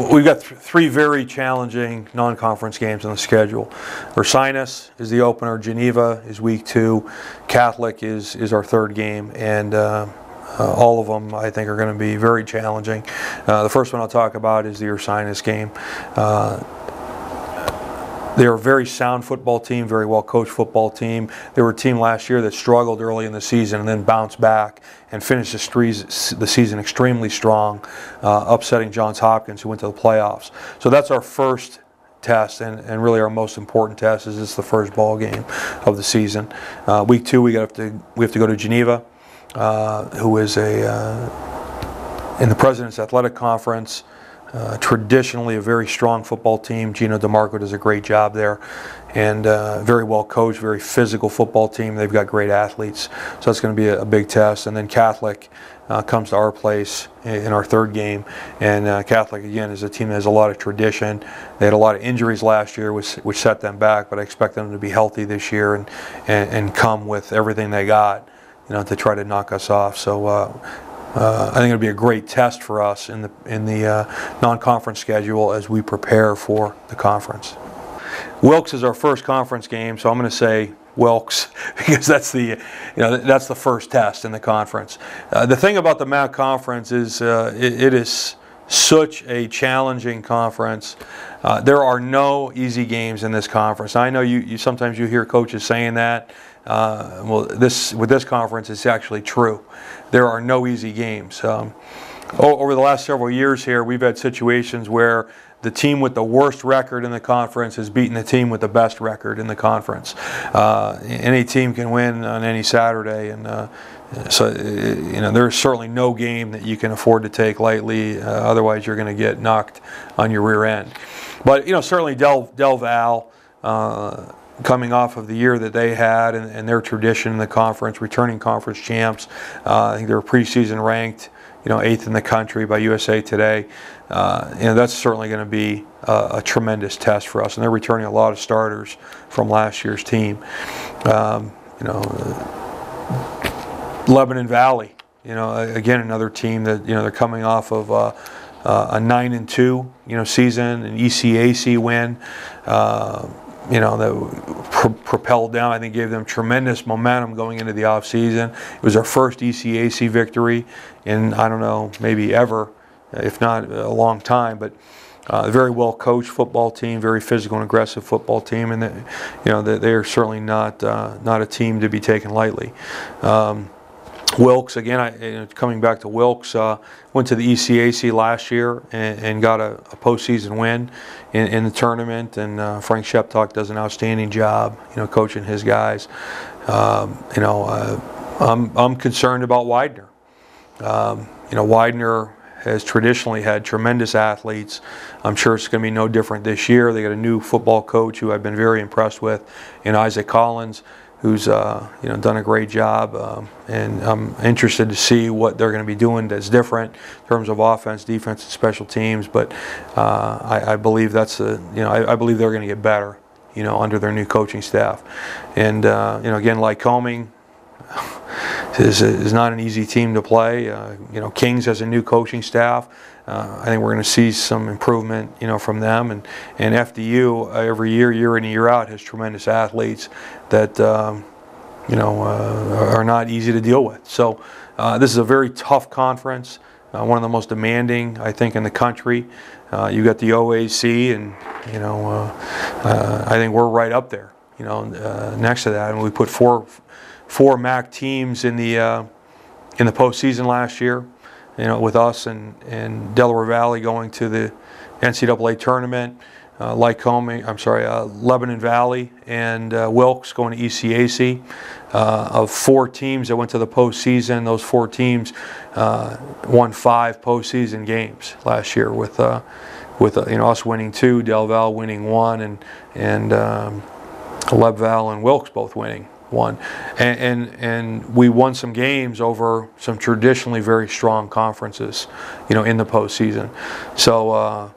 We've got three very challenging non-conference games on the schedule. Ursinus is the opener, Geneva is week 2, Catholic is our third game, and all of them I think are going to be very challenging. The first one I'll talk about is the Ursinus game. They're a very sound football team, very well coached football team. They were a team last year that struggled early in the season and then bounced back and finished the season extremely strong, upsetting Johns Hopkins, who went to the playoffs. So that's our first test, and really our most important test, is this the first ball game of the season. Week 2 we have to go to Geneva, who is in the President's Athletic Conference. Traditionally a very strong football team. Gino DeMarco does a great job there, and very well coached, very physical football team. They've got great athletes, so that's going to be a big test. And then Catholic comes to our place in our third game, and Catholic again is a team that has a lot of tradition. They had a lot of injuries last year, which set them back, but I expect them to be healthy this year and come with everything they got, to try to knock us off. So I think it'll be a great test for us in the non-conference schedule as we prepare for the conference. Wilkes is our first conference game, so I'm going to say Wilkes because that's that's the first test in the conference. The thing about the MAC conference is it is such a challenging conference. There are no easy games in this conference. I know you sometimes you hear coaches saying that. Well, with this conference, it's actually true. There are no easy games. Over the last several years here, we've had situations where the team with the worst record in the conference has beaten the team with the best record in the conference. Any team can win on any Saturday, and so there's certainly no game that you can afford to take lightly. Otherwise, you're going to get knocked on your rear end. But certainly Del Val, coming off of the year that they had and their tradition in the conference, returning conference champs. I think they were preseason ranked, 8th in the country by USA Today. That's certainly going to be a tremendous test for us, and they're returning a lot of starters from last year's team. Lebanon Valley, again another team that they're coming off of a 9-2 season, an ECAC win. That propelled down, I think gave them tremendous momentum going into the off season. It was our first ECAC victory in, I don't know, maybe ever, if not a long time, but a very well coached football team, very physical and aggressive football team, and they are certainly not a team to be taken lightly. Wilkes, again, coming back to Wilkes, went to the ECAC last year and got a postseason win in the tournament, and Frank Sheptock does an outstanding job, coaching his guys. I'm concerned about Widener. Widener has traditionally had tremendous athletes. I'm sure it's going to be no different this year. They got a new football coach who I've been very impressed with, in Isaac Collins, who's done a great job, and I'm interested to see what they're going to be doing that's different in terms of offense, defense, and special teams. But I believe I believe they're going to get better, under their new coaching staff. And again, Lycoming is not an easy team to play. Kings has a new coaching staff. I think we're going to see some improvement, from them. And FDU every year in and year out, has tremendous athletes that are not easy to deal with. So this is a very tough conference, one of the most demanding, I think, in the country. You got the OAC, and I think we're right up there, next to that. And we put four MAC teams in the postseason last year. With us and Delaware Valley going to the NCAA tournament, Lebanon Valley and Wilkes going to ECAC. Of 4 teams that went to the postseason, those 4 teams won 5 postseason games last year, with us winning 2, Del Val winning 1, and Leb Val and Wilkes both winning 1, and we won some games over some traditionally very strong conferences, in the postseason. So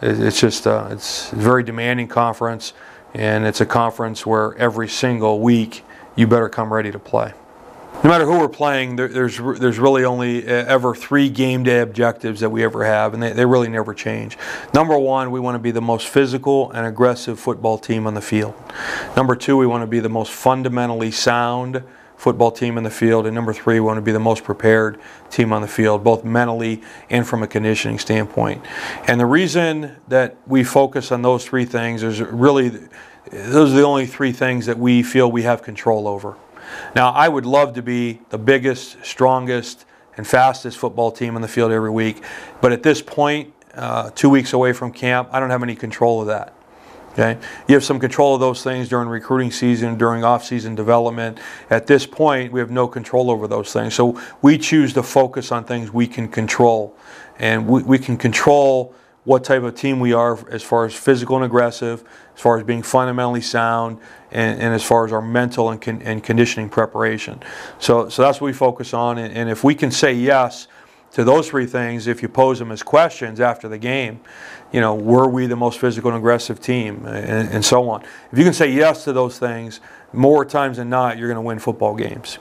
it's just it's a very demanding conference, and it's a conference where every single week you better come ready to play. No matter who we're playing, there's really only ever 3 game day objectives that we ever have, and they really never change. Number 1, we want to be the most physical and aggressive football team on the field. Number 2, we want to be the most fundamentally sound football team in the field. And number 3, we want to be the most prepared team on the field, both mentally and from a conditioning standpoint. And the reason that we focus on those 3 things is really, those are the only 3 things that we feel we have control over. Now, I would love to be the biggest, strongest, and fastest football team on the field every week, but at this point, 2 weeks away from camp, I don't have any control of that. Okay? You have some control of those things during recruiting season, during off-season development. At this point, we have no control over those things. So we choose to focus on things we can control. And we can control what type of team we are as far as physical and aggressive, as far as being fundamentally sound, and as far as our mental and conditioning preparation. So that's what we focus on. And if we can say yes to those 3 things, if you pose them as questions after the game, you know, were we the most physical and aggressive team, and so on. If you can say yes to those things, more times than not, you're going to win football games.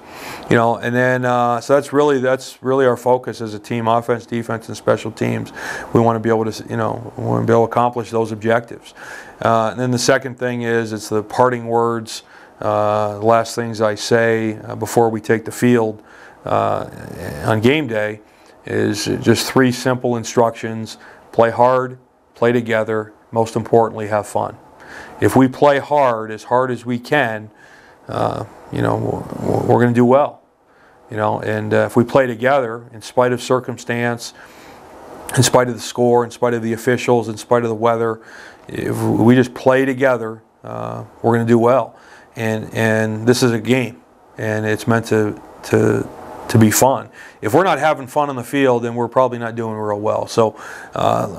You know, and then so that's really our focus as a team: offense, defense, and special teams. We want to be able to, you know, we want to be able to accomplish those objectives. And then the second thing is, it's the parting words, the last things I say before we take the field on game day, is just 3 simple instructions: play hard, play together, most importantly, have fun. If we play hard as we can, you know, we're going to do well. You know, and if we play together, in spite of circumstance, in spite of the score, in spite of the officials, in spite of the weather, if we just play together, we're going to do well. And this is a game, and it's meant to be fun. If we're not having fun on the field, then we're probably not doing real well. So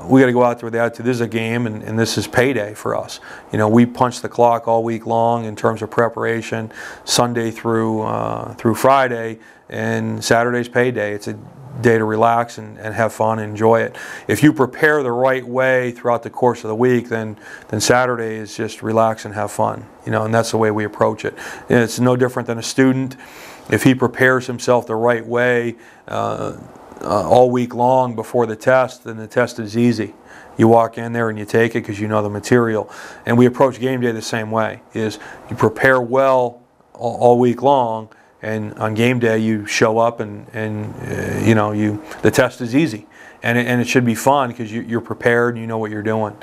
we got to go out there with the attitude. This is a game, and this is payday for us. You know, we punch the clock all week long in terms of preparation, Sunday through Friday, and Saturday's payday. It's a day to relax and have fun and enjoy it. If you prepare the right way throughout the course of the week, then Saturday is just relax and have fun. You know, and that's the way we approach it. And it's no different than a student. If he prepares himself the right way all week long before the test, then the test is easy. You walk in there and you take it because you know the material. And we approach game day the same way. Is you prepare well all week long, and on game day you show up and you know, the test is easy, and it should be fun because you're prepared and you know what you're doing.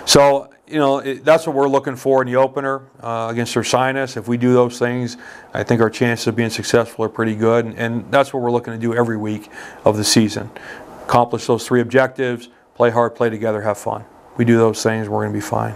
So, you know, that's what we're looking for in the opener against Ursinus. If we do those things, I think our chances of being successful are pretty good, and that's what we're looking to do every week of the season. Accomplish those 3 objectives: play hard, play together, have fun. We do those things, we're going to be fine.